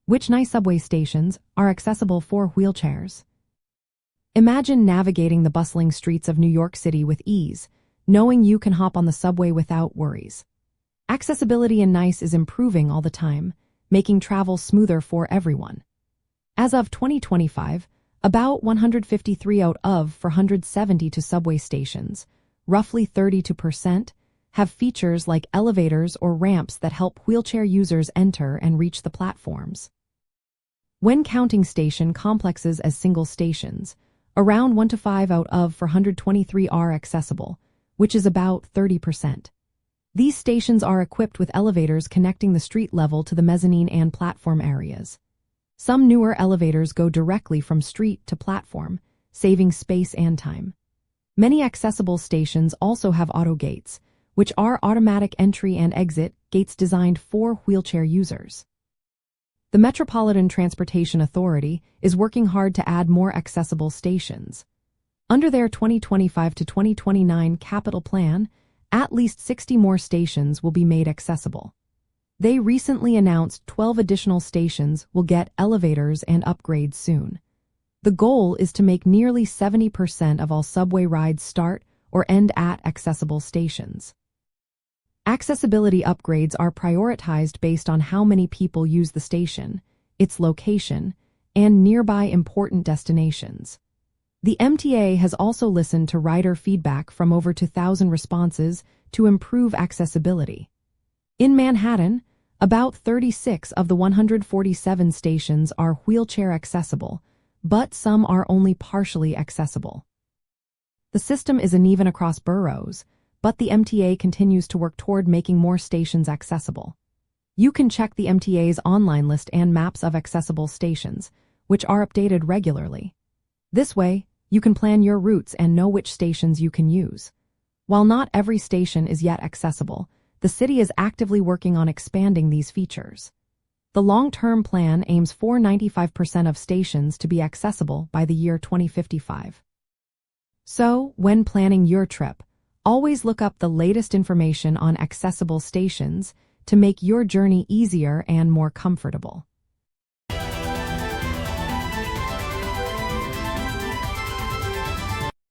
Which nice subway stations are accessible for wheelchairs? Imagine navigating the bustling streets of New York City with ease, knowing you can hop on the subway without worries. Accessibility in NYC is improving all the time, making travel smoother for everyone. As of 2025, about 153 out of 472 subway stations, roughly 32%, have features like elevators or ramps that help wheelchair users enter and reach the platforms. When counting station complexes as single stations, around 1 to 5 out of 423 are accessible, which is about 30%. These stations are equipped with elevators connecting the street level to the mezzanine and platform areas. Some newer elevators go directly from street to platform, saving space and time. Many accessible stations also have auto gates, which are automatic entry and exit gates designed for wheelchair users. The Metropolitan Transportation Authority is working hard to add more accessible stations. Under their 2025 to 2029 capital plan, at least 60 more stations will be made accessible. They recently announced 12 additional stations will get elevators and upgrades soon. The goal is to make nearly 70% of all subway rides start or end at accessible stations. Accessibility upgrades are prioritized based on how many people use the station, its location, and nearby important destinations. The MTA has also listened to rider feedback from over 2,000 responses to improve accessibility. In Manhattan, about 36 of the 147 stations are wheelchair accessible, but some are only partially accessible. The system is uneven across boroughs, but the MTA continues to work toward making more stations accessible. You can check the MTA's online list and maps of accessible stations, which are updated regularly. This way, you can plan your routes and know which stations you can use. While not every station is yet accessible, the city is actively working on expanding these features. The long-term plan aims for 95% of stations to be accessible by the year 2055. So, when planning your trip, always look up the latest information on accessible stations to make your journey easier and more comfortable.